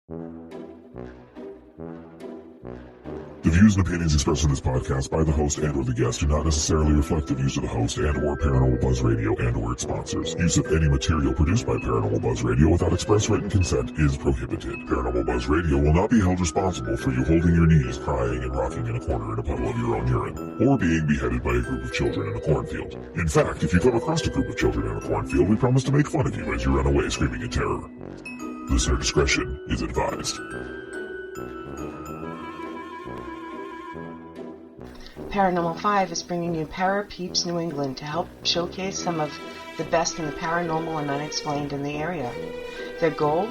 The views and opinions expressed in this podcast by the host and or the guest do not necessarily reflect the views of the host and or Paranormal Buzz Radio and or its sponsors. Use of any material produced by Paranormal Buzz Radio without express written consent is prohibited. Paranormal Buzz Radio will not be held responsible for you holding your knees, crying, and rocking in a corner in a puddle of your own urine, or being beheaded by a group of children in a cornfield. In fact, if you come across a group of children in a cornfield, we promise to make fun of you as you run away screaming in terror. Listener discretion is advised. Paranormal 5 is bringing you Para Peeps New England to help showcase some of the best in the paranormal and unexplained in the area. Their goal?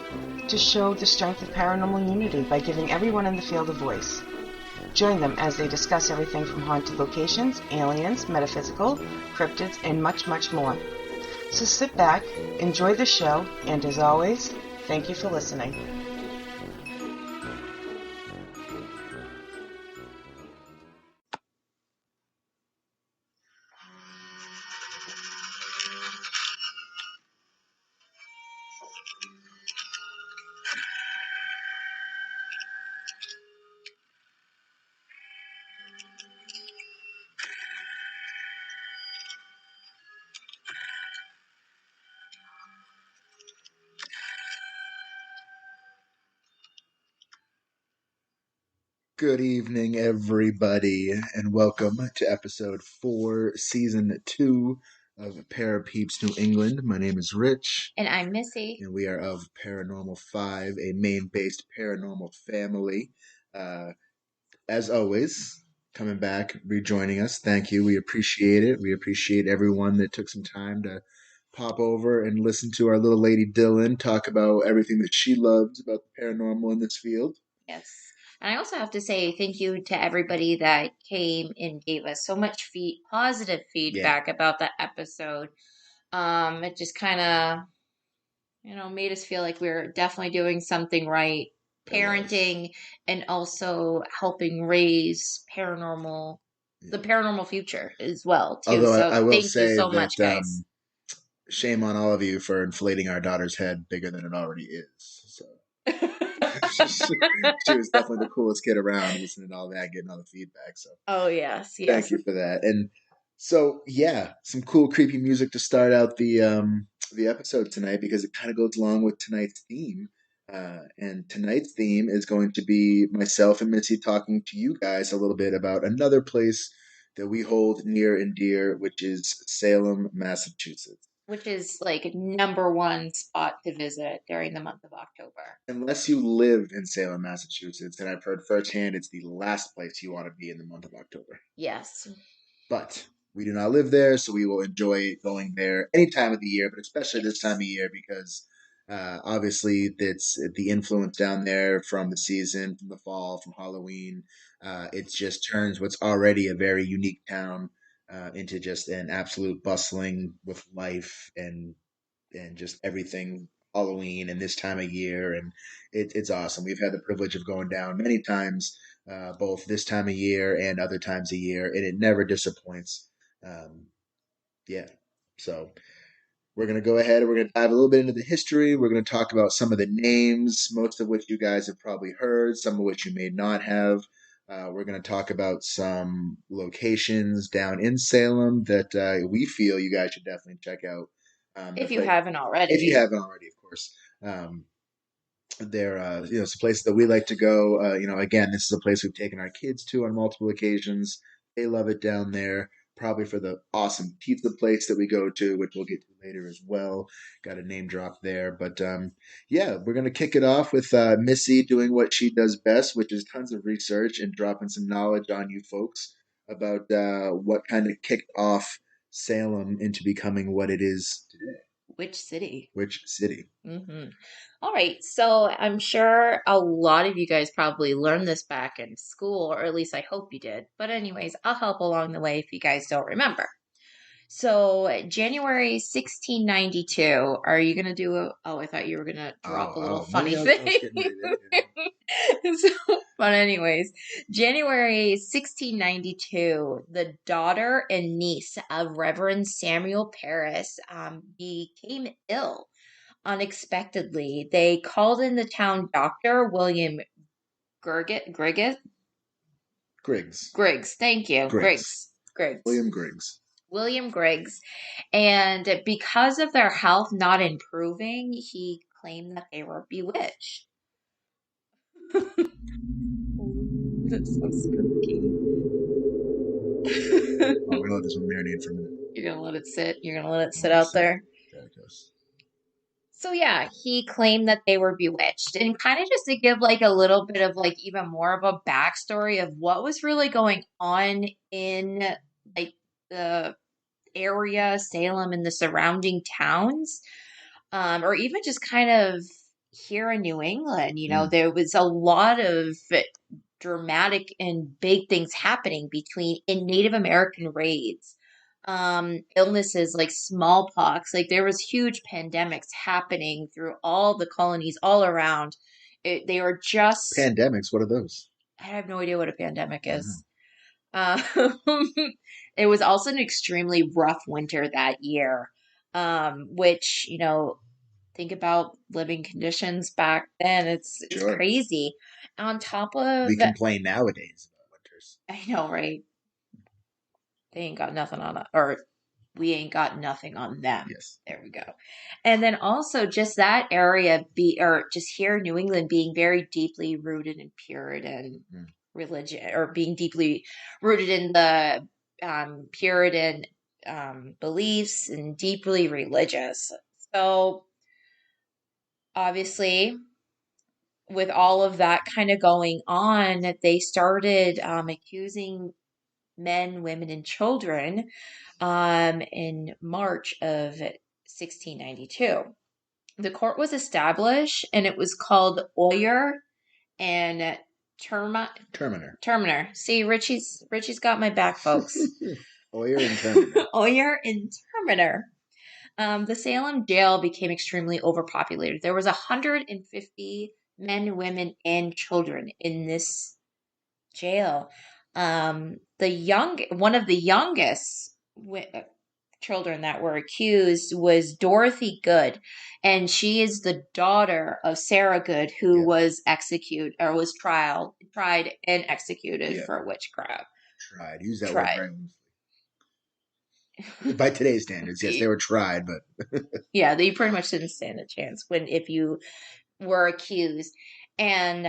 To show the strength of paranormal unity by giving everyone in the field a voice. Join them as they discuss everything from haunted locations, aliens, metaphysical, cryptids, and much, much more. So sit back, enjoy the show, and as always, thank you for listening. Good evening, everybody, and welcome to episode 4, season 2 of Para Peeps New England. My name is Rich. And I'm Missy. And we are of Paranormal 5, a Maine-based paranormal family. As always, coming back, rejoining us. Thank you. We appreciate it. We appreciate everyone that took some time to pop over and listen to our little lady Dylan talk about everything that she loves about the paranormal in this field. Yes. And I also have to say thank you to everybody that came and gave us so much positive feedback about that episode. It just kind of, made us feel like we're definitely doing something right, parenting and also helping raise the paranormal future as well, too. Although so I will thank say you so that, much, guys. Shame on all of you for inflating our daughter's head bigger than it already is. So. She was definitely the coolest kid around, listening to all that, getting all the feedback. So, oh yes. Thank you for that. And so, yeah, some cool, creepy music to start out the episode tonight because it kind of goes along with tonight's theme. And tonight's theme is going to be myself and Missy talking to you guys a little bit about another place that we hold near and dear, which is Salem, Massachusetts. Which is like #1 spot to visit during the month of October. Unless you live in Salem, Massachusetts, and I've heard firsthand it's the last place you want to be in the month of October. Yes. But we do not live there, so we will enjoy going there any time of the year, but especially this time of year because obviously it's the influence down there from the season, from the fall, from Halloween. It just turns what's already a very unique town into just an absolute bustling with life and just everything Halloween and this time of year, and it's awesome. We've had the privilege of going down many times, both this time of year and other times a year, and it never disappoints. So we're going to go ahead and we're going to dive a little bit into the history. We're going to talk about some of the names, most of which you guys have probably heard, some of which you may not have. We're going to talk about some locations down in Salem that we feel you guys should definitely check out. If you haven't already. If you haven't already, of course. They're some places that we like to go. Again, this is a place we've taken our kids to on multiple occasions. They love it down there. Probably for the awesome pizza place that we go to, which we'll get to later as well. Got a name drop there. But we're going to kick it off with Missy doing what she does best, which is tons of research and dropping some knowledge on you folks about what kind of kicked off Salem into becoming what it is today. Which city? Mm-hmm. All right. So I'm sure a lot of you guys probably learned this back in school, or at least I hope you did. But anyways, I'll help along the way if you guys don't remember. So January 1692, are you going to do I thought you were going to drop a little funny thing. But anyways, January 1692, the daughter and niece of Reverend Samuel Parris became ill. unexpectedly. They called in the town doctor, William Griggs. Griggs. Thank you. Griggs. Griggs. William Griggs. William Griggs. And because of their health not improving, he claimed that they were bewitched. Ooh, that's so spooky. Oh, we're gonna let this one marinate for a minute. You're gonna let it sit. You're gonna let it sit out there. So yeah, he claimed that they were bewitched, and kind of just to give like a little bit of like even more of a backstory of what was really going on in like the area, Salem and the surrounding towns, or even just kind of here in New England. There was a lot of dramatic and big things happening in Native American raids. Illnesses like smallpox, like there was huge pandemics happening through all the colonies all around. They were just pandemics. What are those? I have no idea what a pandemic is. It was also an extremely rough winter that year, which, think about living conditions back then. It's crazy. On top of we complain nowadays about winters. I know, right? They ain't got nothing on it, or we ain't got nothing on them. Yes. There we go. And then also just that area or just here in New England being very deeply rooted in Puritan religion, or being deeply rooted in the Puritan beliefs and deeply religious. So obviously, with all of that kind of going on, they started accusing men, women, and children in March of 1692. The court was established, and it was called Oyer and Terminer. See, Richie's got my back, folks. Oyer and Terminer. Oyer and Terminer. The Salem jail became extremely overpopulated. There was 150 men, women, and children in this jail. One of the youngest children that were accused was Dorothy Good, and she is the daughter of Sarah Good, who was tried and executed for witchcraft. Tried. Use that word very loosely. By today's standards, yes, they were tried, but yeah, they pretty much didn't stand a chance if you were accused. And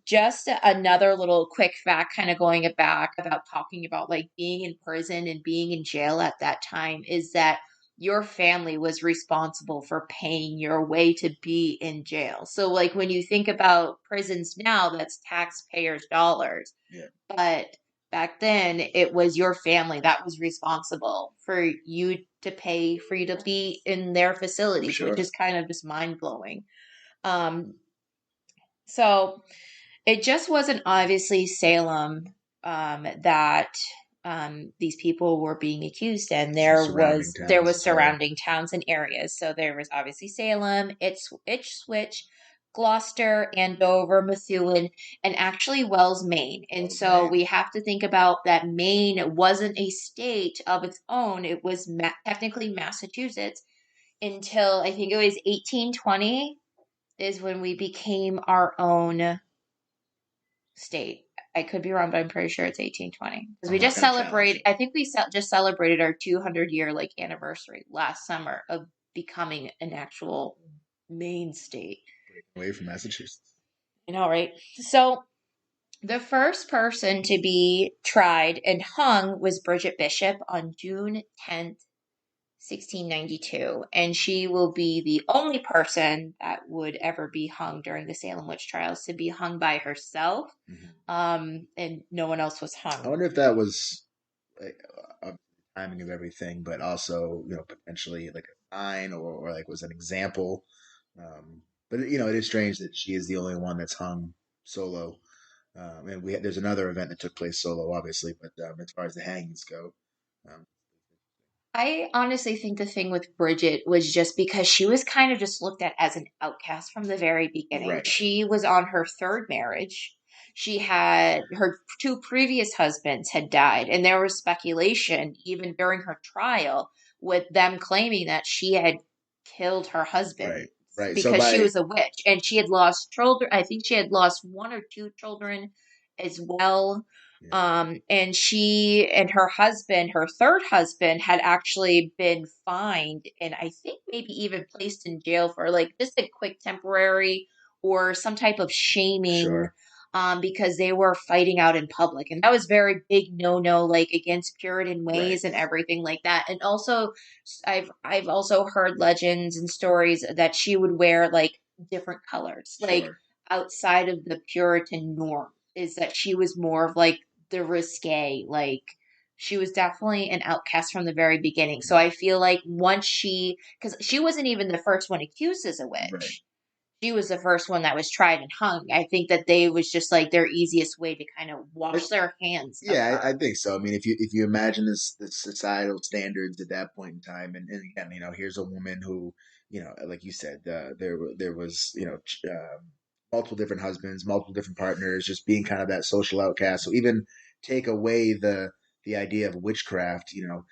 just another little quick fact, kind of going back about talking about like being in prison and being in jail at that time, is that your family was responsible for paying your way to be in jail. So like when you think about prisons now, that's taxpayers' dollars. Yeah. But back then it was your family that was responsible for you to pay for you to be in their facilities, which is kind of just mind blowing. So it just wasn't obviously Salem that these people were being accused in. There was surrounding towns and areas. So there was obviously Salem, Ipswich, Gloucester, Andover, Methuen, and actually Wells, Maine. And so we have to think about that Maine wasn't a state of its own. It was technically Massachusetts until I think it was 1820 is when we became our own state. I could be wrong, but I'm pretty sure it's 1820 because we just celebrated. I think we just celebrated our 200-year anniversary last summer of becoming an actual Maine state. Away from Massachusetts. You know, right? So the first person to be tried and hung was Bridget Bishop on June 10th, 1692, and she will be the only person that would ever be hung during the Salem witch trials to be hung by herself. And no one else was hung. I wonder if that was a timing of everything, but also potentially like a sign or like was an example. But it is strange that she is the only one that's hung solo. And there's another event that took place solo, obviously, but as far as the hangings go. I honestly think the thing with Bridget was just because she was kind of just looked at as an outcast from the very beginning. Right. She was on her third marriage. She had her two previous husbands had died, and there was speculation even during her trial with them claiming that she had killed her husband Right. So because she was a witch and she had lost children. I think she had lost one or two children as well. And she and her husband, her third husband, had actually been fined and I think maybe even placed in jail for like just a quick temporary or some type of shaming because they were fighting out in public. And that was very big no, like against Puritan ways and everything like that. And also I've also heard legends and stories that she would wear like different colors, like outside of the Puritan norm, is that she was more of like the risque, like she was definitely an outcast from the very beginning. So I feel like because she wasn't even the first one accused as a witch. She was the first one that was tried and hung. I think that they was just like their easiest way to kind of wash their hands. Yeah, I think so. I mean, if you imagine the societal standards at that point in time, and again, you know, here's a woman who, you know, like you said, there was, you know, multiple different husbands, multiple different partners, just being kind of that social outcast. So even take away the idea of witchcraft, you know,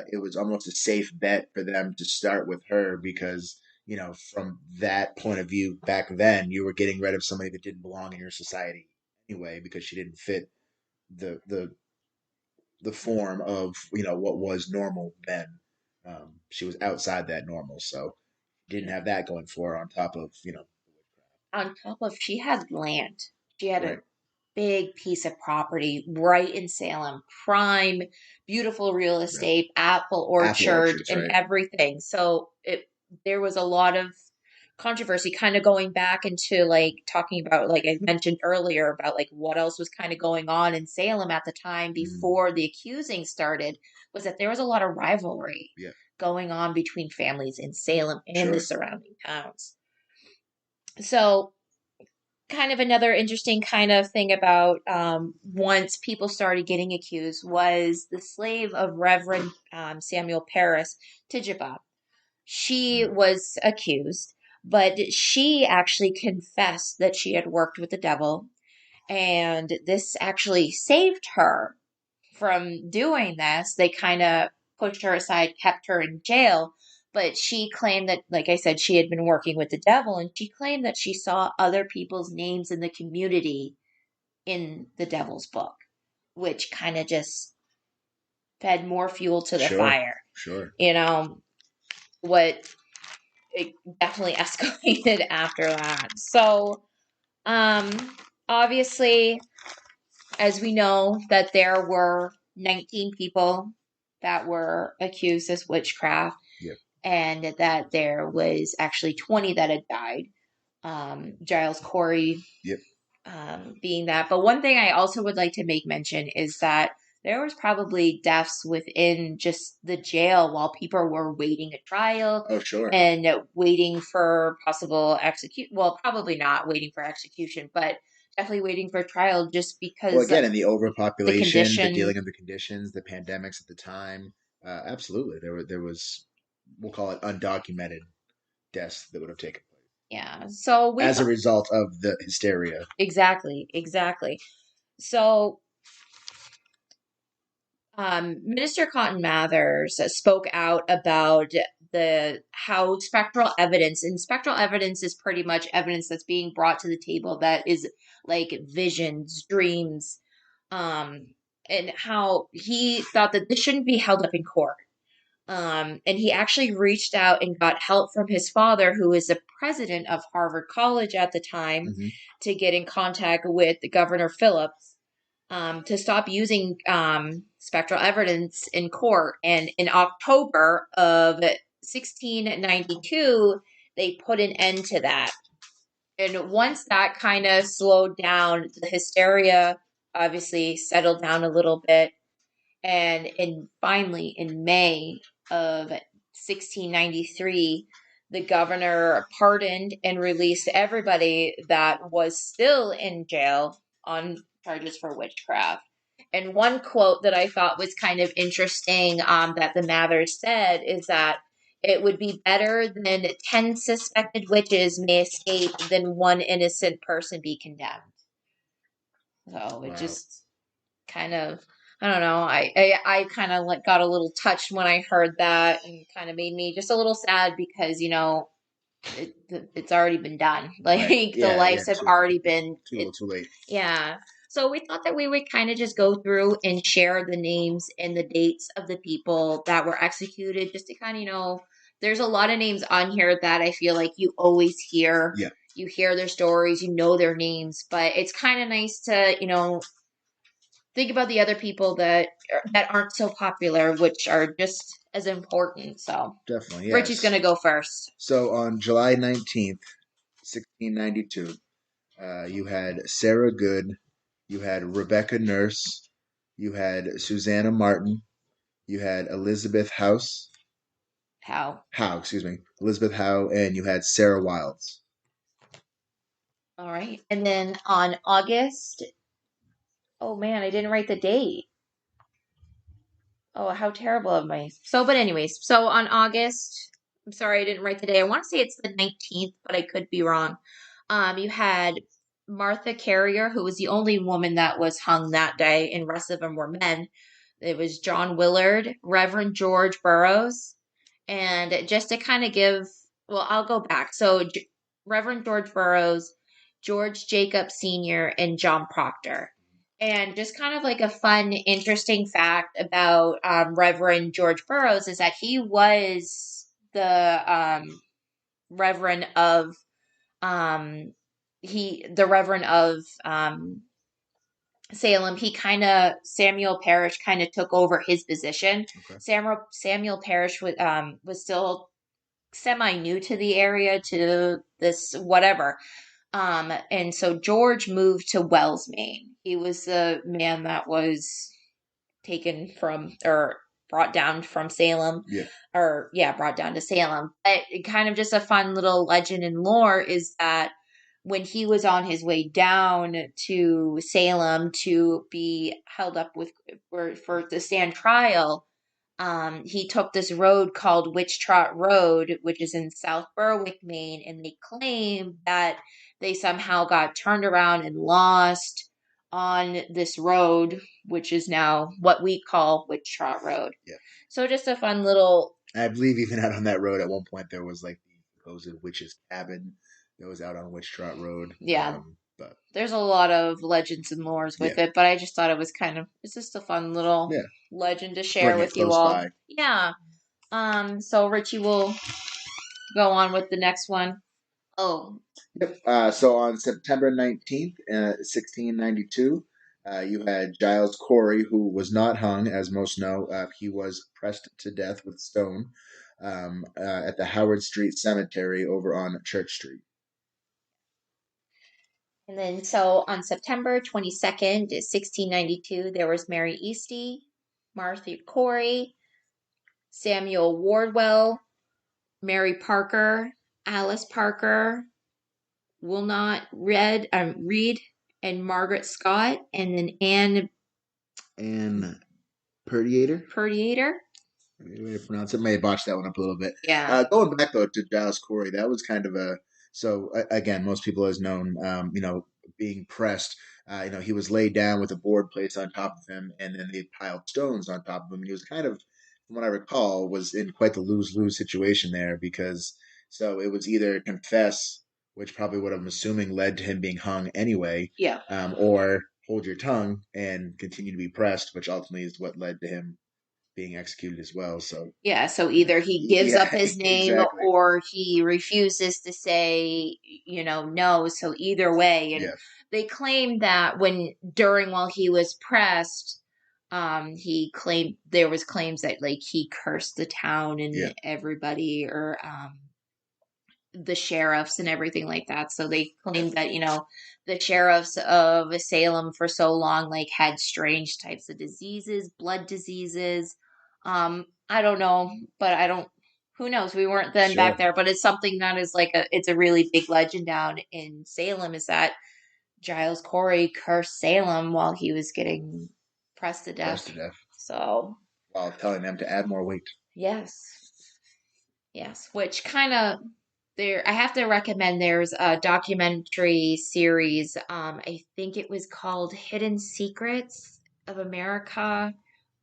it was almost a safe bet for them to start with her because, you know, from that point of view back then, you were getting rid of somebody that didn't belong in your society anyway because she didn't fit the the form of, you know, what was normal then. She was outside that normal, so didn't have that going for her. On top of, you know, On top of, she had land. She had a big piece of property right in Salem, prime, beautiful real estate, apple orchard, and everything. So there was a lot of controversy kind of going back into like talking about, like I mentioned earlier, about like what else was kind of going on in Salem at the time before the accusing started, was that there was a lot of rivalry going on between families in Salem and the surrounding towns. So kind of another interesting kind of thing about once people started getting accused was the slave of Reverend Samuel Paris, Tijabab. She was accused, but she actually confessed that she had worked with the devil, and this actually saved her from doing this. They kind of pushed her aside, kept her in jail. But she claimed that, like I said, she had been working with the devil, and she claimed that she saw other people's names in the community in the devil's book, which kind of just fed more fuel to the fire. You know, what it definitely escalated after that. So, obviously, as we know, that there were 19 people that were accused as witchcraft, and that there was actually 20 that had died. Giles Corey being that. But one thing I also would like to make mention is that there was probably deaths within just the jail while people were waiting a trial and waiting for possible execution. Well, probably not waiting for execution, but definitely waiting for trial just because. Well, again, in the overpopulation, the dealing of the conditions, the pandemics at the time, absolutely, there was, we'll call it undocumented deaths that would have taken place. Yeah. So as a result of the hysteria. Exactly. So Minister Cotton Mathers spoke out about how spectral evidence, and spectral evidence is pretty much evidence that's being brought to the table that is like visions, dreams, and how he thought that this shouldn't be held up in court. And he actually reached out and got help from his father, who was the president of Harvard College at the time, to get in contact with Governor Phillips to stop using spectral evidence in court. And in October of 1692, they put an end to that. And once that kind of slowed down, the hysteria obviously settled down a little bit. And finally, in May of 1693, the governor pardoned and released everybody that was still in jail on charges for witchcraft. And one quote that I thought was kind of interesting that the Mathers said is that it would be better than 10 suspected witches may escape than one innocent person be condemned. So it just kind of I don't know. I kind of like got a little touched when I heard that, and kind of made me just a little sad because it's already been done. Like Right. the Yeah, lives have already been too little, too late. yeah. So we thought that we would kind of just go through and share the names and the dates of the people that were executed, just to kind of there's a lot of names on here that I feel like you always hear. Yeah. You hear their stories, you know their names, but it's kind of nice to think about the other people that aren't so popular, which are just as important. So Definitely, yes. Richie's gonna go first. So on July 19th, 1692, you had Sarah Good, you had Rebecca Nurse, you had Susanna Martin, you had Elizabeth Howe, excuse me, Elizabeth Howe, and you had Sarah Wilds. All right, and then on August. Oh man, I didn't write the date. Oh, how terrible of me. But anyways, so on August, I'm sorry I didn't write the day. I want to say it's the 19th, but I could be wrong. You had Martha Carrier, who was the only woman that was hung that day, and the rest of them were men. It was John Willard, Reverend George Burroughs, and just to kind of well, I'll go back. So Reverend George Burroughs, George Jacob Sr., and John Proctor. And just kind of like a fun, interesting fact about Reverend George Burroughs is that he was the Reverend of the Reverend of Salem. Samuel Parrish kind of took over his position. Okay. Samuel Parrish was still semi new to the area, to this whatever. And so George moved to Wells, Maine. He was the man that was taken from or brought down from Salem. Yeah. Brought down to Salem. But kind of just a fun little legend and lore is that when he was on his way down to Salem to be held up for the stand trial, he took this road called Witch Trot Road, which is in South Berwick, Maine, and they claim that they somehow got turned around and lost on this road, which is now what we call Witch Trot Road. Yeah. So just a fun little. I believe even out on that road at one point there was like the supposed witch's cabin that was out on Witch Trot Road. Yeah. But there's a lot of legends and lores with it, but I just thought it's just a fun little legend to share with you all. By. Yeah. So Richie will go on with the next one. Oh. Yep. So on September 19th, 1692, you had Giles Corey, who was not hung, as most know. He was pressed to death with stone at the Howard Street Cemetery over on Church Street. And then, so on September 22nd, 1692, there was Mary Easty, Martha Corey, Samuel Wardwell, Mary Parker, Alice Parker, Wilnot Reed, and Margaret Scott, and then Anne Perdiator. Way to pronounce it. May have botched that one up a little bit. Yeah. Going back though to Giles Corey, that was kind of again, most people has known, being pressed. He was laid down with a board placed on top of him, and then they piled stones on top of him. And he was kind of, from what I recall, was in quite the lose-lose situation there because it was either confess, which probably what I'm assuming led to him being hung anyway, or hold your tongue and continue to be pressed, which ultimately is what led to him being executed as well. So either he gives up his name or he refuses to say, no. So either way, and they claim that while he was pressed, he claimed there was claims that like he cursed the town and everybody, or the sheriffs and everything like that. So they claimed that, the sheriffs of Salem for so long, like, had strange types of diseases, blood diseases. I don't know, but who knows? We weren't then back there, but it's something that is it's a really big legend down in Salem, is that Giles Corey cursed Salem while he was getting pressed to death. So, while telling them to add more weight. Yes, which kind of, I have to recommend, there's a documentary series. I think it was called Hidden Secrets. of America.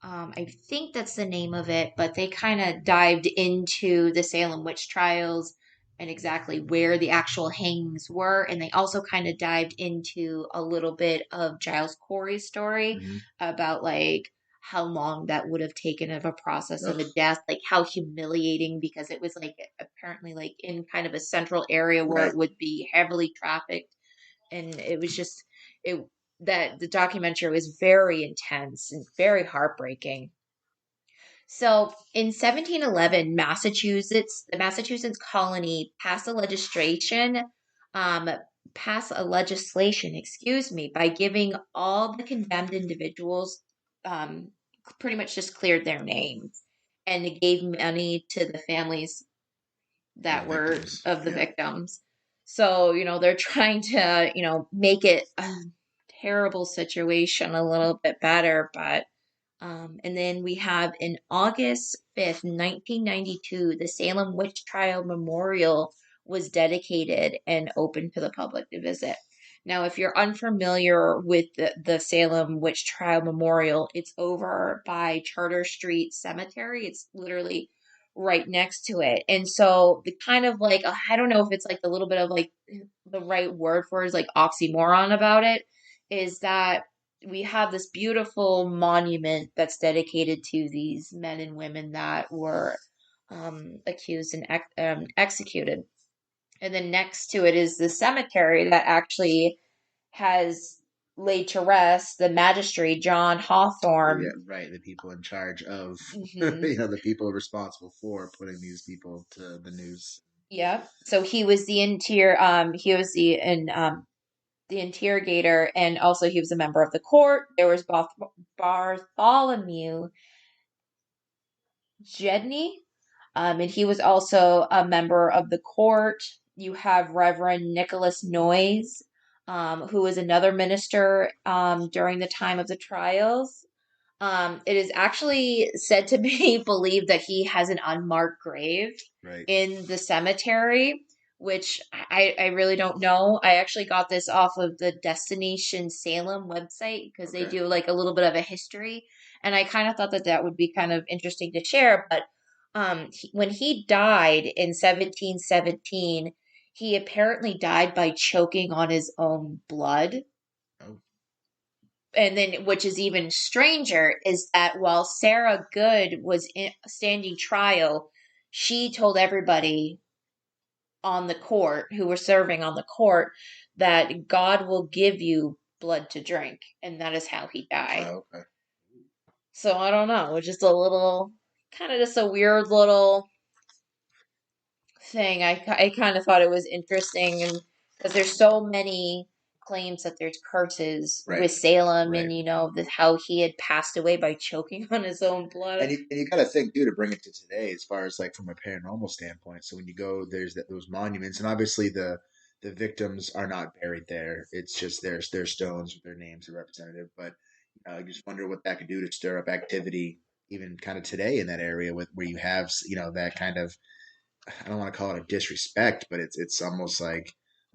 I think that's the name of it, but they kind of dived into the Salem witch trials and exactly where the actual hangings were. And they also kind of dived into a little bit of Giles Corey's story Mm-hmm. about like how long that would have taken of a process of a Ugh. death, like how humiliating because it was like apparently like in kind of a central area where Right. it would be heavily trafficked. And it was just, it that the documentary was very intense and very heartbreaking. So in 1711, the Massachusetts colony um, passed a legislation, excuse me, by giving all the condemned individuals, um, pretty much just cleared their names, and it gave money to the families The that were victims. of the Yeah. victims. So, they're trying to, make it a terrible situation a little bit better, but and then we have in August 5th, 1992, the Salem Witch Trial Memorial was dedicated and open to the public to visit. Now, if you're unfamiliar with the Salem Witch Trial Memorial, it's over by Charter Street Cemetery. It's literally right next to it. And so the kind of like, I don't know if it's like a little bit of like the right word for it is like oxymoron about it, is that we have this beautiful monument that's dedicated to these men and women that were accused and executed. And then next to it is the cemetery that actually has laid to rest the magistrate John Yeah, Hawthorne. right. The people in charge of, Hmm. the people responsible for putting these people to the news. Yep. So he was the he was the interrogator, and also he was a member of the court. There was Bartholomew Jedney, and he was also a member of the court. You have Reverend Nicholas Noyes, who was another minister during the time of the trials. It is actually said to be believed that he has an unmarked grave Right. in the cemetery, which I really don't know. I actually got this off of the Destination Salem website because they Okay. do like a little bit of a history, and I kind of thought that that would be kind of interesting to share. But when he died in 1717, he apparently died by choking on his own blood. Oh, And then, which is even stranger, is that while Sarah Good was standing trial, she told everybody on the court who were serving on the court that God will give you blood to drink, and that is how he died. okay. So I don't know, it's just a little, kind of just a weird little thing. I kind of thought it was interesting, and because there's so many claims that there's curses Right. with Salem, Right. and how he had passed away by choking on his own And blood. you got to think too to bring it to today, as far as like from a paranormal standpoint. So when you go, there's those monuments, and obviously the victims are not buried there. It's just their stones with their names are representative. But I just wonder what that could do to stir up activity, even kind of today in that area with where you have that kind of, I don't want to call it a disrespect, but it's almost like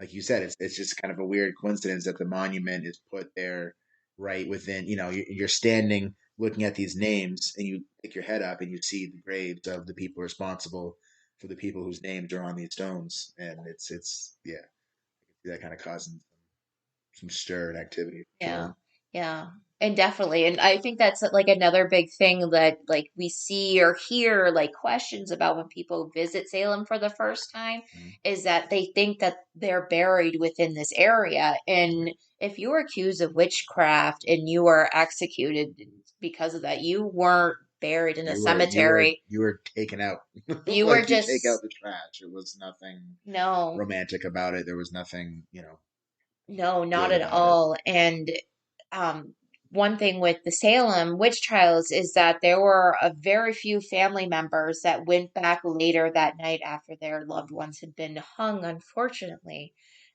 you said, it's just kind of a weird coincidence that the monument is put there right within. You're standing looking at these names, and you pick your head up and you see the graves of the people responsible for the people whose names are on these stones, and it's yeah, that kind of causing some stir and activity for Yeah, sure. yeah, and definitely. And I think that's like another big thing that like we see or hear like questions about when people visit Salem for the first time Mhm. is that they think that they're buried within this area. And if you were accused of witchcraft and you were executed because of that, you weren't buried in a cemetery. You were taken out You were like you take out just the trash. It was nothing no. romantic about it. There was nothing No, not good at about it. all. And um, one thing with the Salem witch trials is that there were a very few family members that went back later that night after their loved ones had been hung, unfortunately,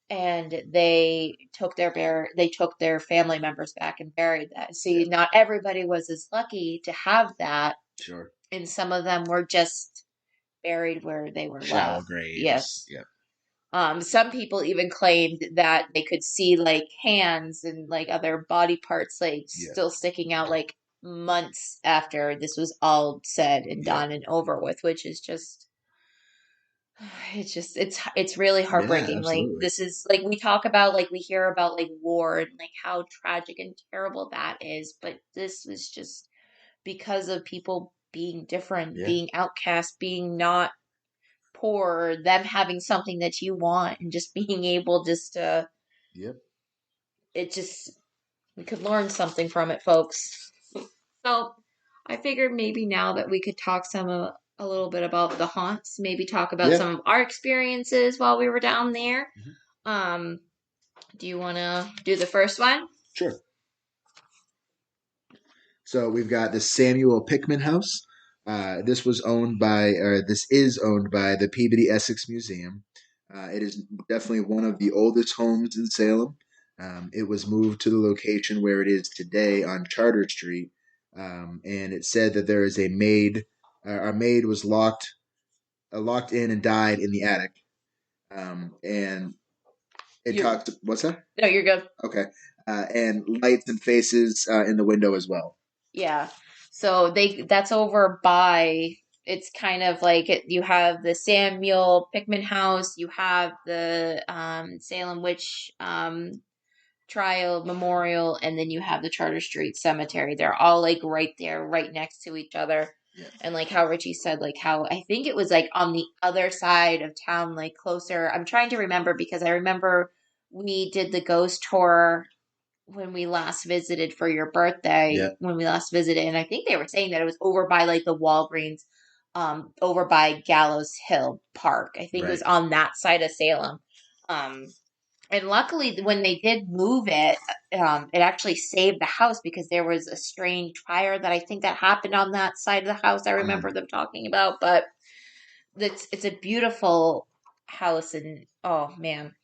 and they took their family members back and buried that. Yeah, See, not everybody was as lucky to have that, sure. and some of them were just buried where they were Shallow left. graves. Yes. Yep. Some people even claimed that they could see like hands and like other body parts like still sticking out like months after this was all said and done and over with, which is just it's really heartbreaking. Like this is like we talk about like we hear about like war and like how tragic and terrible that is, but this was just because of people being different, being outcast, being not poor, them having something that you want and just being able just to it just we could learn something from it, folks. So I figured maybe now that we could talk a little bit about the haunts, maybe talk about some of our experiences while we were down there. Do you want to do the first one? Sure. So we've got the Samuel Pickman House. This is owned by the Peabody Essex Museum. It is definitely one of the oldest homes in Salem. It was moved to the location where it is today on Charter Street, and it said that there is a maid. Our maid was locked in and died in the attic. And it talked. What's that? No, you're good. Okay. And lights and faces in the window as well. Yeah. So that's over by, it's kind of like you have the Samuel Pickman House, you have the Salem Witch Trial Memorial, and then you have the Charter Street Cemetery. They're all like right there, right next to each other. Yeah. And like how Richie said, like how I think it was like on the other side of town, like closer. I'm trying to remember because I remember we did the ghost tour when we last visited for your birthday, when we last visited, and I think they were saying that it was over by like the Walgreens, over by Gallows Hill Park. I think it was on that side of Salem. And luckily, when they did move it, it actually saved the house because there was a strange fire that I think that happened on that side of the house. I remember them talking about, but it's a beautiful house, and oh man.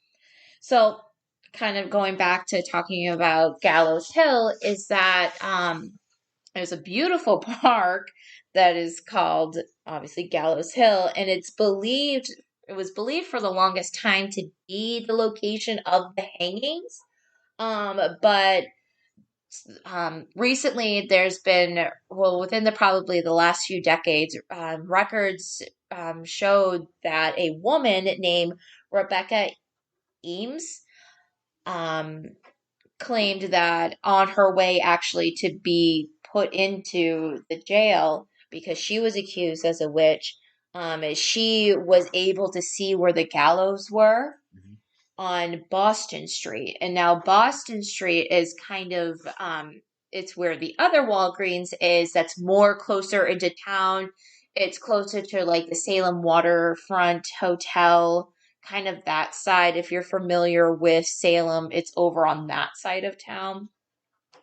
So kind of going back to talking about Gallows Hill is that there's a beautiful park that is called obviously Gallows Hill, and it was believed for the longest time to be the location of the hangings. But recently there's been, well, within probably the last few decades, records showed that a woman named Rebecca Eames claimed that on her way actually to be put into the jail because she was accused as a witch, she was able to see where the gallows were on Boston Street. And now Boston Street is kind of it's where the other Walgreens is that's more closer into town. It's closer to like the Salem Waterfront Hotel, kind of that side. If you're familiar with Salem, it's over on that side of town,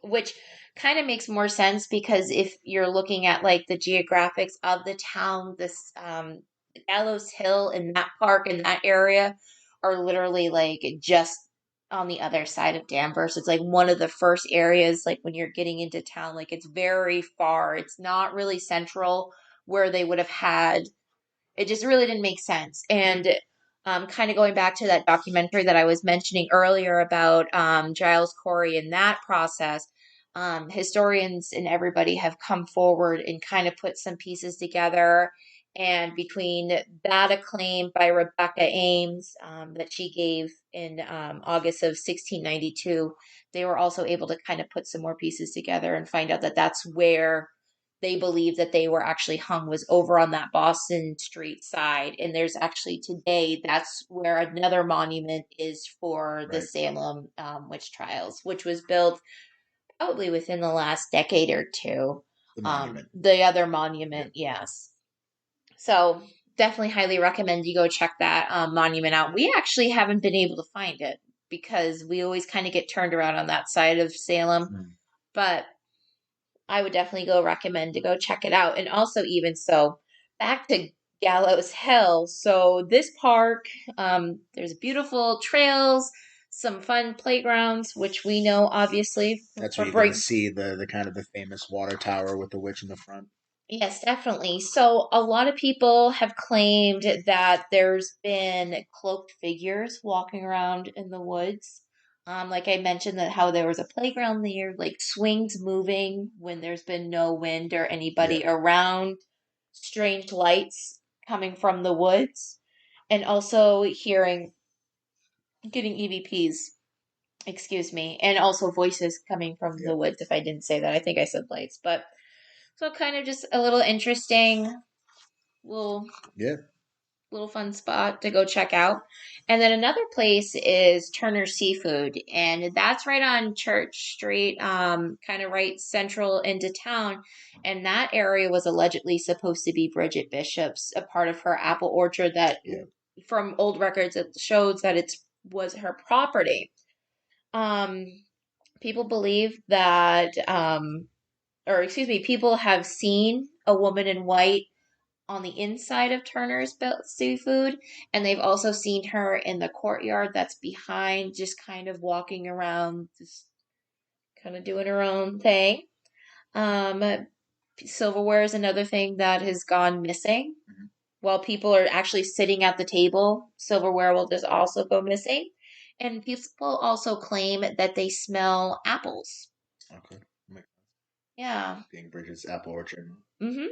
which kind of makes more sense because if you're looking at like the geographics of the town, this Gallows Hill and that park in that area are literally like just on the other side of Danvers. It's like one of the first areas, like when you're getting into town, like it's very far. It's not really central where they would have had it just really didn't make sense. And kind of going back to that documentary that I was mentioning earlier about Giles Corey and that process, historians and everybody have come forward and kind of put some pieces together. And between that acclaim by Rebecca Ames that she gave in August of 1692, they were also able to kind of put some more pieces together and find out that that's where they believe that they were actually hung was over on that Boston Street side. And there's actually today, that's where another monument is for the Salem witch trials, which was built probably within the last decade or two. The other monument, yes. So definitely highly recommend you go check that monument out. We actually haven't been able to find it because we always kind of get turned around on that side of Salem. But I would definitely recommend to go check it out. And also, even so, back to Gallows Hill. So this park, there's beautiful trails, some fun playgrounds, which we know obviously. That's where you're going to see the kind of the famous water tower with the witch in the front. Yes, definitely. So a lot of people have claimed that there's been cloaked figures walking around in the woods. Like I mentioned that how there was a playground there, like swings moving when there's been no wind or Yeah, anybody around, strange lights coming from the woods, and also getting EVPs, excuse me, and also voices coming from yeah, the woods. If I didn't say that, I think I said lights, but so kind of just a little interesting little yeah, little fun spot to go check out. And then another place is Turner's Seafood, and that's right on Church Street, kind of right central into town. And that area was allegedly supposed to be Bridget Bishop's, a part of her apple orchard that, yeah. from old records, it shows that it was her property. Um, People believe that, or excuse me, people have seen a woman in white on the inside of Turner's Seafood, and they've also seen her in the courtyard that's behind, just kind of walking around, just kind of doing her own thing. Um, Silverware is another thing that has gone missing. Mhm. While people are actually sitting at the table, silverware will just also go missing. And people also claim that they smell apples. Okay. Makes sense. Yeah. Being Bridget's apple orchard. hmm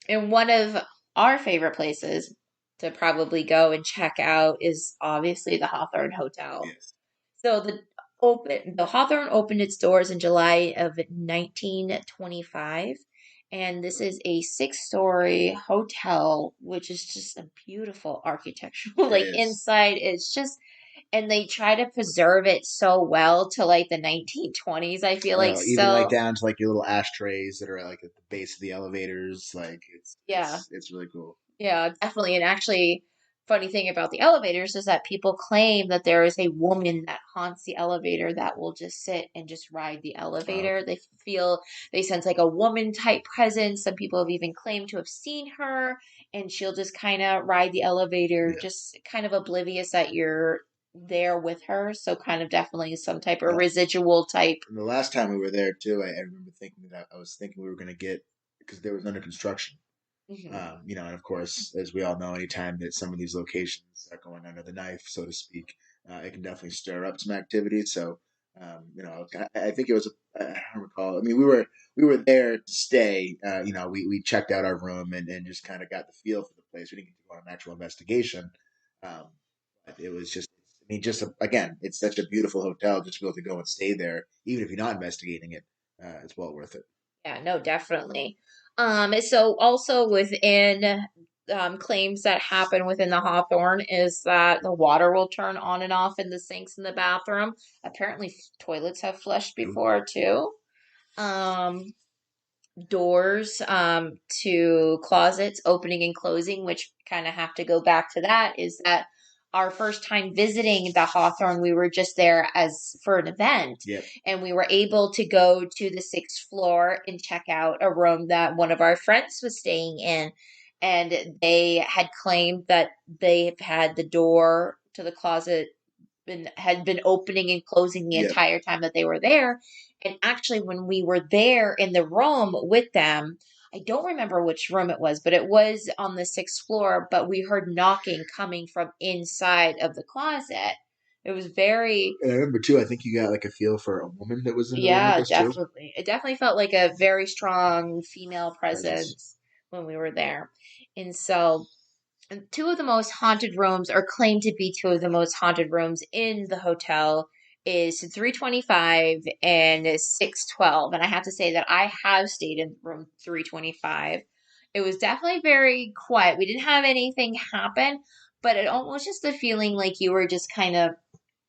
And one of our favorite places to probably go and check out is obviously the Hawthorne Hotel. Yes. So the Hawthorne opened its doors in July of 1925, and this is a six-story hotel, which is just a beautiful architectural. It Like is. inside, it's just, and they try to preserve it so well to like the 1920s. I feel I like know, even like so. down to like your little ashtrays that are like at the base of the elevators. Like Yeah. it's really cool. Yeah, definitely. And actually, funny thing about the elevators is that people claim that there is a woman that haunts the elevator that will just sit and just ride the Oh, elevator. They feel they sense like a woman type presence. Some people have even claimed to have seen her, and she'll just kind of ride the elevator, yeah. just kind of oblivious that you're there with her. So, kind of definitely some type of Uh, residual type. and the last time we were there too, I remember thinking that I was thinking we were going to get because there was under construction. Mhm. And of course, as we all know, anytime that some of these locations are going under the knife, so to speak, it can definitely stir up some activity. So, I think it was, I don't recall. I mean, we were there to stay. We checked out our room and just kind of got the feel for the place. We didn't get to go on an actual investigation. Um, but it was just, I mean, again, it's such a beautiful hotel. Just to be able to go and stay there, even if you're not investigating it, it's well worth it. Yeah, no, definitely. So also within claims that happen within the Hawthorne is that the water will turn on and off in the sinks in the bathroom. Apparently, toilets have flushed Ooh, before too. Um, Doors to closets opening and closing, which kind of have to go back to that, is that our first time visiting the Hawthorne, we were just there as for an event, yep, and we were able to go to the sixth floor and check out a room that one of our friends was staying in. And they had claimed that they had the door to the closet had been opening and closing the yep. entire time that they were there. And actually, when we were there in the room with them, I don't remember which room it was, but it was on the sixth floor. But we heard knocking coming from inside of the closet. It was very, And I remember too. I think you got like a feel for a woman that was in the room with yeah, us too. definitely. It definitely felt like a very strong female Presence. presence when we were there. And so and two of the most haunted rooms, or claimed to be two of the most haunted rooms in the hotel, is 325 and 612. And I have to say that I have stayed in room 325. It was definitely very quiet. We didn't have anything happen, but it almost just the feeling like you were just kind of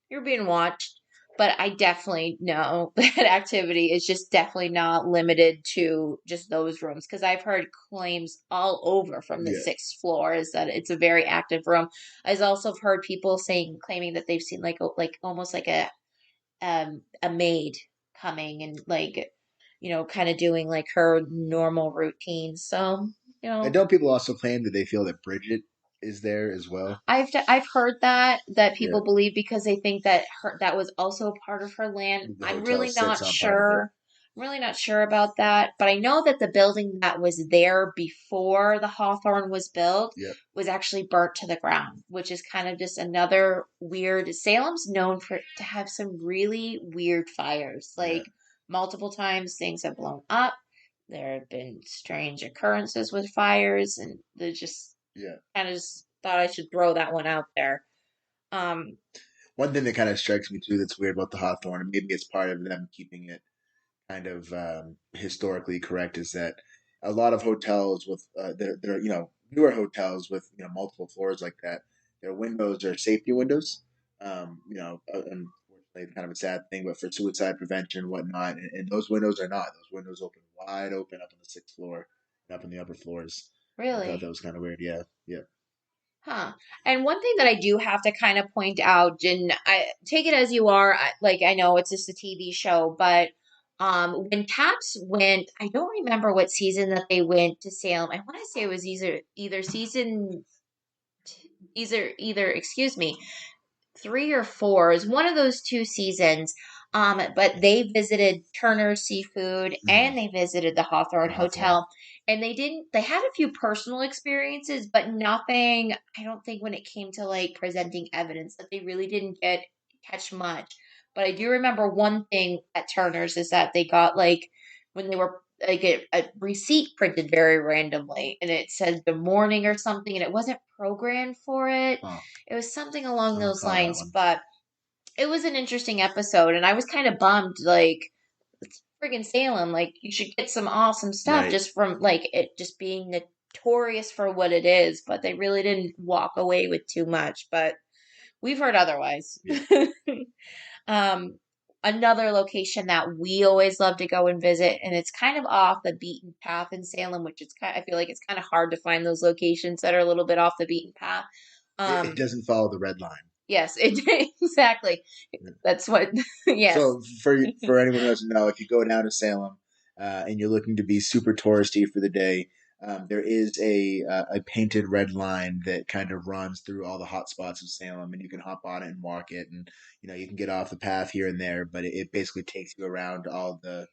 you're being watched. But I definitely know that activity is just definitely not limited to just those rooms because I've heard claims all over from the Yeah. sixth floor is that it's a very active room. I've also heard people saying claiming that they've seen like almost like a maid coming and like kind of doing like her normal routine. So you And know don't people also claim that they feel that Bridget is there as well? I've heard that Yeah. people believe because they think that that was also part of her land. The I'm hotel really sits not on part of it. sure. I'm really not sure about that, but I know that the building that was there before the Hawthorne was built Yep. was actually burnt to the ground, which is kind of just another weird. Salem's known for to have some really weird fires. Yeah. Like multiple times things have blown up. There have been strange occurrences with fires, and they just Yeah. kind of just thought I should throw that one out there. Um, One thing that kind of strikes me too that's weird about the Hawthorne, and maybe it's part of them keeping it kind of historically correct, is that a lot of hotels with they're newer hotels with multiple floors like that, their windows are safety windows. Unfortunately, kind of a sad thing, but for suicide prevention and whatnot, and those windows are not. Those windows open wide open up on the sixth floor and up in the upper floors. I thought that really. was kind of weird. Yeah, yeah, Huh. And one thing that I do have to kind of point out, and I take it as you are, I know it's just a TV show, but when Taps went, I don't remember what season that they went to Salem. I want to say it was either season either excuse me, 3 or 4 is one of those 2 seasons. But they visited Turner's Seafood hmm and they visited the Hawthorne the Hawthorne. Hotel. And they had a few personal experiences, but nothing, I don't think when it came to like presenting evidence that they really didn't catch much. But I do remember one thing at Turner's is that they got like, when they were like a receipt printed very randomly and it said the morning or something and it wasn't programmed for it. Oh, It was something I along don't those recall that lines, one. but it was an interesting episode, and I was kind of bummed. Like, it's friggin' Salem. Like, you should get some awesome stuff Right. just from like it just being notorious for what it is. But they really didn't walk away with too much. But we've heard otherwise. Yeah. um, Another location that we always love to go and visit, and it's kind of off the beaten path in Salem, which is I feel like it's kind of hard to find those locations that are a little bit off the beaten path. It Um, doesn't follow the red line. yes, it exactly. Yeah. That's what. Yes. So for anyone who doesn't know, if you go down to Salem and you're looking to be super touristy for the day, there is a painted red line that kind of runs through all the hot spots of Salem, and you can hop on it and walk it, and you can get off the path here and there, but it basically takes you around all the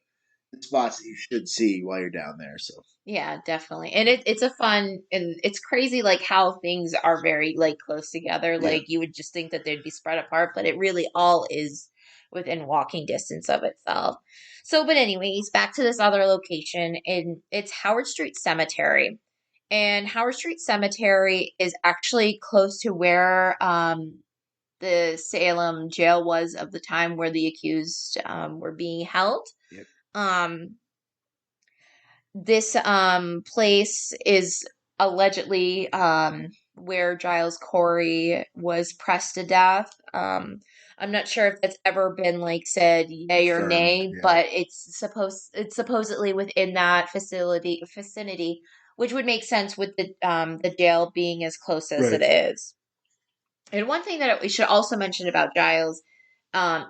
spots that you should see while you're down there. So Yeah, definitely. And it's a fun and it's crazy like how things are very like close together. yeah, Like you would just think that they'd be spread apart, but it really all is within walking distance of itself. So, but anyways, back to this other location and it's Howard Street Cemetery. And Howard Street Cemetery is actually close to where the Salem jail was of the time where the accused were being held. yep, Um, this place is allegedly where Giles Corey was pressed to death. I'm not sure if that's ever been like said yay or confirmed. nay, Yeah, but it's supposedly within that vicinity, which would make sense with the jail being as close as right. it is. And one thing that we should also mention about Giles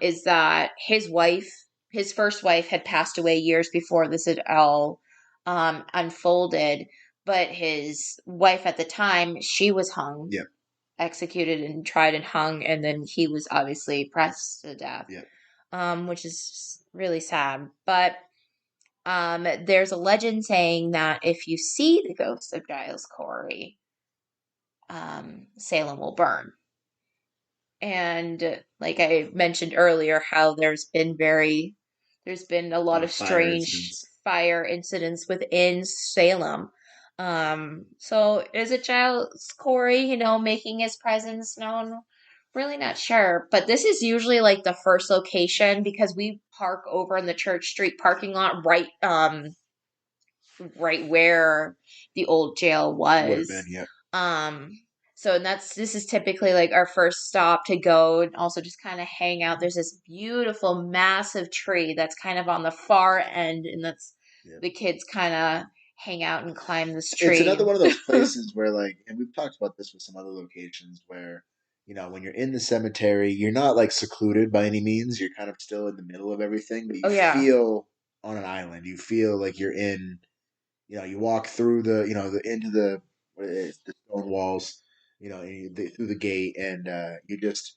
is that his first wife, had passed away years before this had all unfolded. But his wife at the time, she was hung, Yep, executed, and tried and hung, and then he was obviously pressed to death, yep. which is really sad. But there's a legend saying that if you see the ghost of Giles Corey, Salem will burn. And like I mentioned earlier, how there's been a A lot lot of of fire strange incidents. fire incidents within Salem. So is it Giles Corey, making his presence known? Really not sure, but this is usually like the first location because we park over in the Church Street parking lot, right where the old jail Would have been, was. yep. Um, so and this is typically like our first stop to go and also just kind of hang out. There's this beautiful, massive tree that's kind of on the far end, and that's Yep. the kids kind of hang out and climb this It's tree. another one of those places where, like, and we've talked about this with some other locations where, when you're in the cemetery, you're not like secluded by any means. You're kind of still in the middle of everything, but Oh you yeah. feel on an island. You feel like you're in, you walk through into the, what it is, the stone walls, and through the gate, and you just,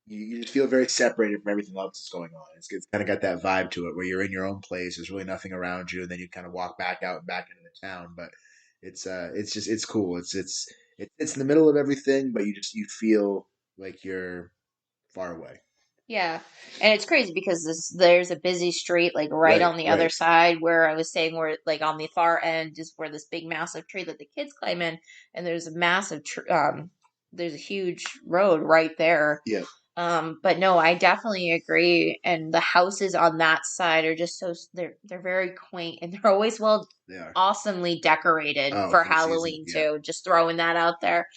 you just feel very separated from everything else that's going on. It's kind of got that vibe to it where you're in your own place. There's really nothing around you, and then you kind of walk back out and back into the town. But it's just it's cool. It's in the middle of everything, but you feel like you're far away. Yeah. And it's crazy because there's a busy street like right Right, on the other right. side where I was saying where like on the far end is where this big massive tree that the kids climb in, and there's a massive there's a huge road right there. Yeah, But no, I definitely agree. And the houses on that side are just they're very quaint, and they're always they are. awesomely decorated Oh, for for the season. Halloween Yeah. too. Just throwing that out there.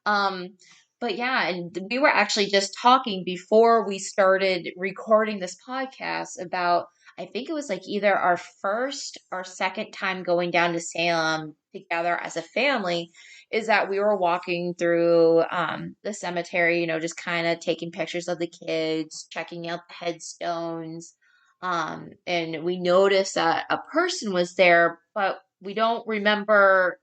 Um, but yeah, and we were actually just talking before we started recording this podcast about, I think it was like either our first or second time going down to Salem together as a family, is that we were walking through the cemetery, just kind of taking pictures of the kids, checking out the headstones. And we noticed that a person was there, but we don't remember.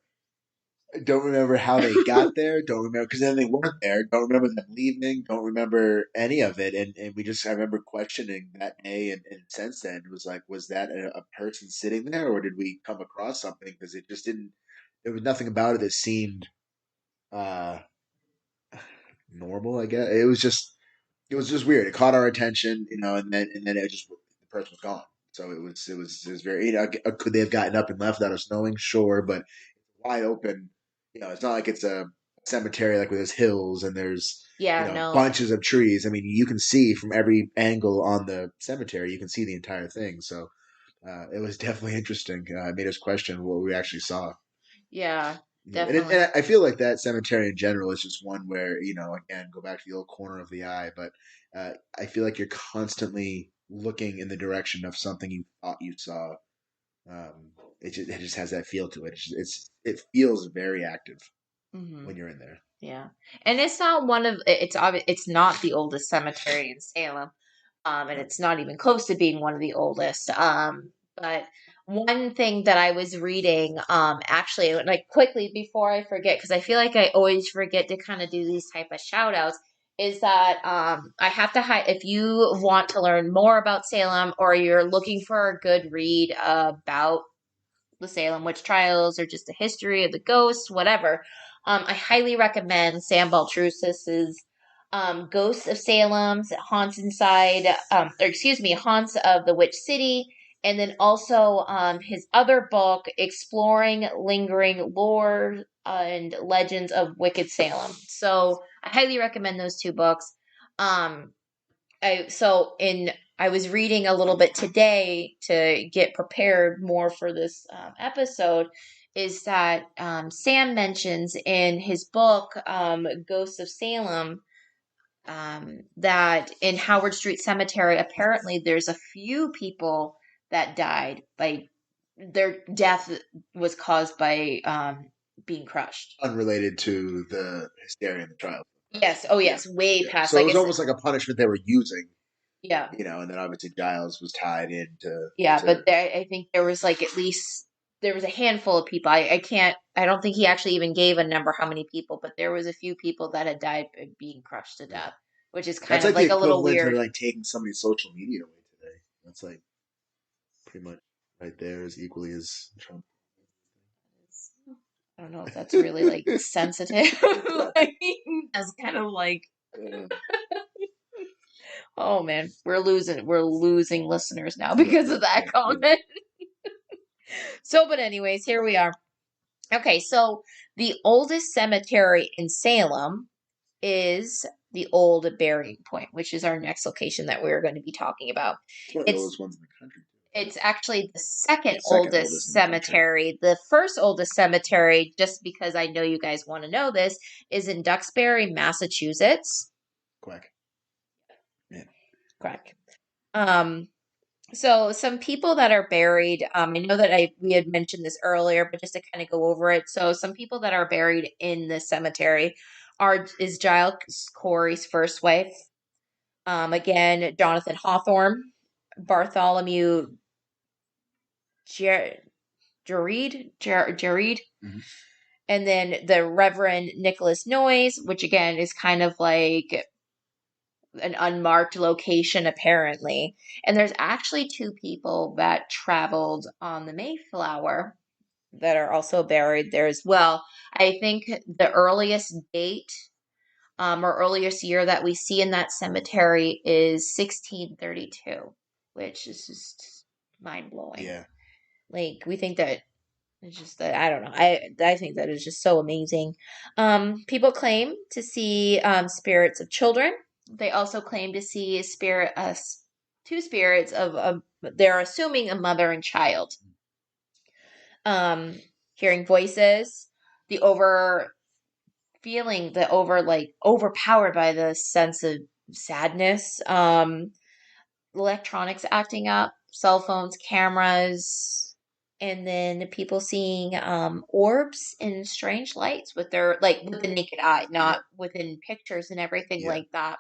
Don't remember how they got there. Don't remember because then they weren't there. Don't remember them leaving. Don't remember any of it. And I remember questioning that day, and since then it was like, was that a person sitting there, or did we come across something? Because it just didn't. There was nothing about it that seemed uh normal. I guess it was just weird. It caught our attention, and then it just the person was gone. So it was very could they have gotten up and left without us knowing? Sure, but wide open. It's not like it's a cemetery like where there's hills and there's Yeah, no. bunches of trees. I mean, you can see from every angle on the cemetery, you can see the entire thing. So it was definitely interesting. It made us question what we actually saw. Yeah, And definitely. I feel like that cemetery in general is just one where again, go back to the old corner of the eye, but I feel like you're constantly looking in the direction of something you thought you saw. It just has that feel to it. It feels very active Hmm. when you're in there. Yeah. And it's not one of it's obvious it's not the oldest cemetery in Salem. And No. it's not even close to being one of the oldest. But one thing that I was reading, actually, like quickly before I forget, because I feel like I always forget to kind of do these type of shout outs, is that I have to if you want to learn more about Salem or you're looking for a good read about the Salem witch trials or just the history of the ghosts, whatever, I highly recommend Sam Baltrusis's Ghosts of Salem, Haunts Inside, or excuse me, Haunts of the Witch City, and then also his other book, Exploring Lingering Lore and Legends of Wicked Salem. So I highly recommend those two books. Um, I was reading a little bit today to get prepared more for this episode. Is that Sam mentions in his book Ghosts of Salem that in Howard Street Cemetery apparently there's a few people that died by their death was caused by being crushed. Unrelated to the hysteria in the trial. Yes. Oh Yeah, yes. Way yeah. past. So it Like was it's almost like a punishment they were using, yeah. and then obviously Giles was tied into Yeah, to but I think there was like at least there was a handful of people. I don't think he actually even gave a number how many people, but there was a few people that had died by being crushed to yeah. death, which is kind That's of like the like a little equivalent to weird. like taking somebody's social media away today. That's like pretty much right there as equally as Trump. I don't know if that's really like sensitive. Like, that's kind of like, oh man, we're losing listeners now because of that comment. So, but anyways, here we are. Okay, so the oldest cemetery in Salem is the old burying point, which is our next location that we're going to be talking about. It's one of the It's oldest ones in the country. it's actually the second The second oldest oldest in the country. cemetery. The first oldest cemetery, just because I know you guys want to know this, is in Duxbury, Massachusetts. Quack. Yeah. Correct. Um, so some people that are buried, I know that we had mentioned this earlier, but just to kind of go over it. So some people that are buried in the cemetery is Giles Corey's first wife. Again, Jonathan Hawthorne, Bartholomew Jared, Mhm. and then the Reverend Nicholas Noyes, which again is kind of like an unmarked location apparently. And there's actually two people that traveled on the Mayflower that are also buried there as well. I think the earliest date or earliest year that we see in that cemetery is 1632, which is just mind blowing. Yeah. Like we think that it's just that I don't know. I think that is just so amazing. People claim to see spirits of children. They also claim to see two spirits of they're assuming a mother and child. Hearing voices, the over feeling the over like overpowered by the sense of sadness. Electronics acting up, cell phones, cameras, and then people seeing orbs in strange lights with their like with the naked eye, not within pictures and everything like that.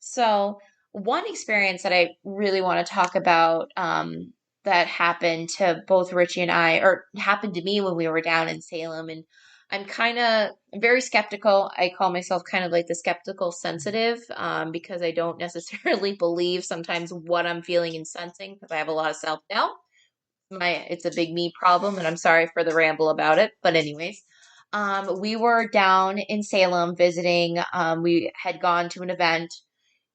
So one experience that I really want to talk about that happened to both Richie and I, or happened to me when we were down in Salem, and I'm kind of very skeptical. I call myself kind of like the skeptical sensitive because I don't necessarily believe sometimes what I'm feeling and sensing because I have a lot of self doubt. It's a big me problem, and I'm sorry for the ramble about it. But anyways, we were down in Salem visiting. We had gone to an event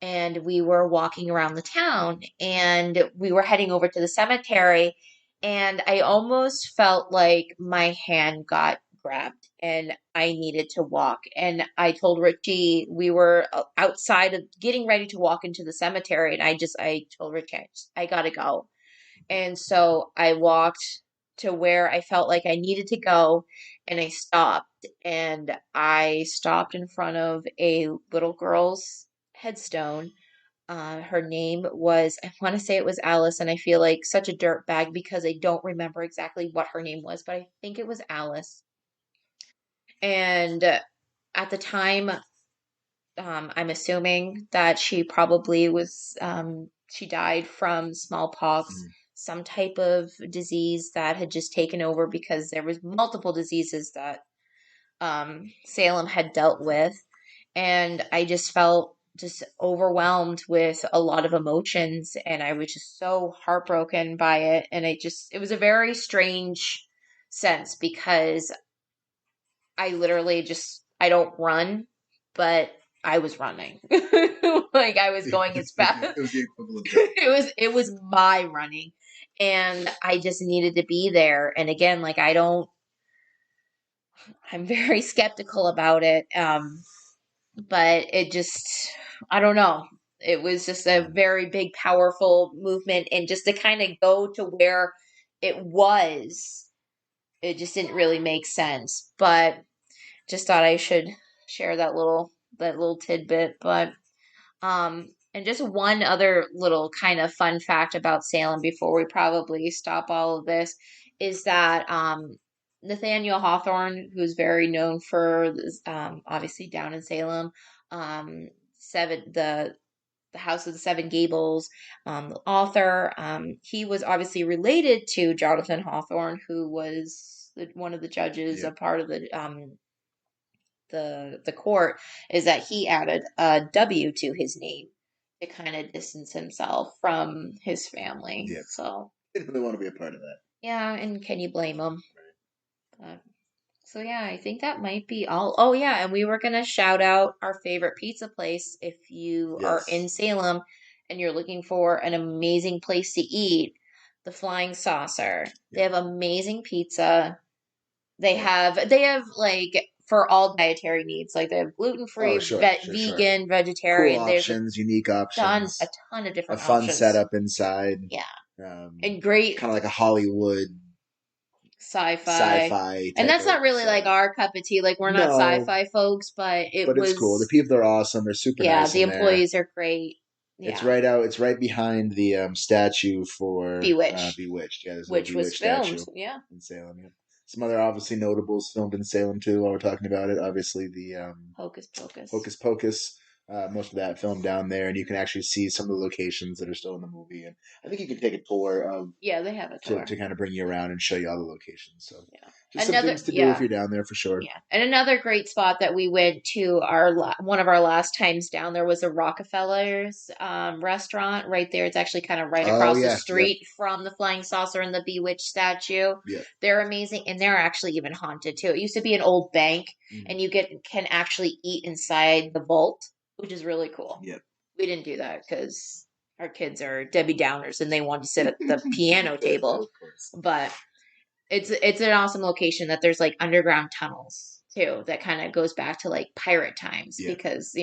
and we were walking around the town and we were heading over to the cemetery and I almost felt like my hand got grabbed and I needed to walk. And I told Richie we were outside of getting ready to walk into the cemetery and I told Richie I gotta go. And so I walked to where I felt like I needed to go and I stopped in front of a little girl's headstone. Her name was, I want to say it was Alice, and I feel like such a dirt bag because I don't remember exactly what her name was, but I think it was Alice. And at the time, I'm assuming that she probably she died from smallpox, some type of disease that had just taken over because there was multiple diseases that Salem had dealt with. And I just felt just overwhelmed with a lot of emotions and I was just so heartbroken by it. And it was a very strange sense because I don't run, but I was running. Like I was going as fast. It was the equivalent. It was my running. And I just needed to be there. And again, like I'm very skeptical about it. But I don't know. It was just a very big, powerful movement. And just to kind of go to where it just didn't really make sense. But just thought I should share that little tidbit. But and just one other little kind of fun fact about Salem before we probably stop all of this is that Nathaniel Hawthorne, who's very known for this, obviously down in Salem, seven the House of the Seven Gables, the author. He was obviously related to Jonathan Hawthorne, who was one of the judges, a part of the court. Is that he added a W to his name to kind of distance himself from his family. Yeah. So didn't really want to be a part of that. Yeah, and can you blame him? So yeah, I think that might be all. Oh yeah, and we were gonna shout out our favorite pizza place if you are in Salem and you're looking for an amazing place to eat. The Flying Saucer. They have amazing pizza. They have like for all dietary needs. Like they have gluten free, vegan, vegetarian. Cool options, unique options. A ton of different a fun options. setup inside. Yeah. And great kind of like a Hollywood sci-fi and that's not really like our cup of tea. Like we're not sci-fi folks, but it's cool. The people are awesome. They're super nice. The employees are great. Yeah. It's right behind the statue for Bewitched. Yeah, there's which was filmed. In Salem. Yeah. Some other obviously notables filmed in Salem too. While we're talking about it, obviously the Hocus Pocus. Hocus Pocus. most of that film down there, and you can actually see some of the locations that are still in the movie. And I think you can take a tour of Yeah, they have a tour. to kind of bring you around and show you all the locations. So Yeah. just some things to do if you're down there for sure. Yeah. And another great spot that we went to one of our last times down there was a Rockefeller's restaurant right there. It's actually kind of right across the street from the Flying Saucer and the Bewitched statue. Yeah. They're amazing, and they're actually even haunted too. It used to be an old bank, and you can actually eat inside the vault, which is really cool. Yep. We didn't do that because our kids are Debbie Downers and they want to sit at the piano table. Of course. But it's an awesome location that there's like underground tunnels too that kind of goes back to like pirate times because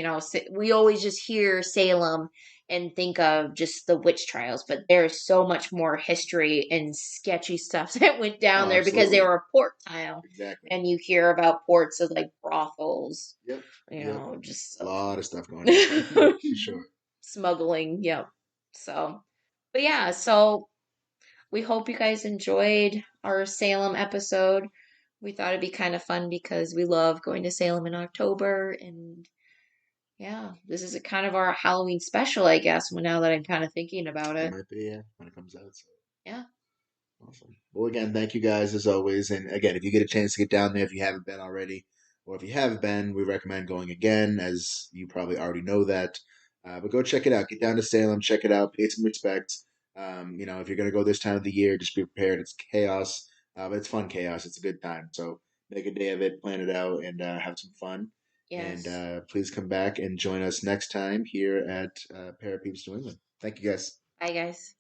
we always just hear Salem and think of just the witch trials, but there's so much more history and sketchy stuff that went down there because they were a port town. Exactly. And you hear about ports of like brothels. Yep. Just a lot of stuff going on for sure. Smuggling. Yep. So, but yeah, so we hope you guys enjoyed our Salem episode. We thought it'd be kind of fun because we love going to Salem in October. And yeah, this is a kind of our Halloween special, I guess, now that I'm kind of thinking about it. It might be, when it comes out. So. Yeah. Awesome. Well, again, thank you guys as always. And again, if you get a chance to get down there, if you haven't been already, or if you have been, we recommend going again, as you probably already know that. But go check it out. Get down to Salem, check it out, pay some respect. If you're going to go this time of the year, just be prepared. It's chaos, but it's fun chaos. It's a good time. So make a day of it, plan it out, and have some fun. Yes. And please come back and join us next time here at Parapeeps New England. Thank you, guys. Bye, guys.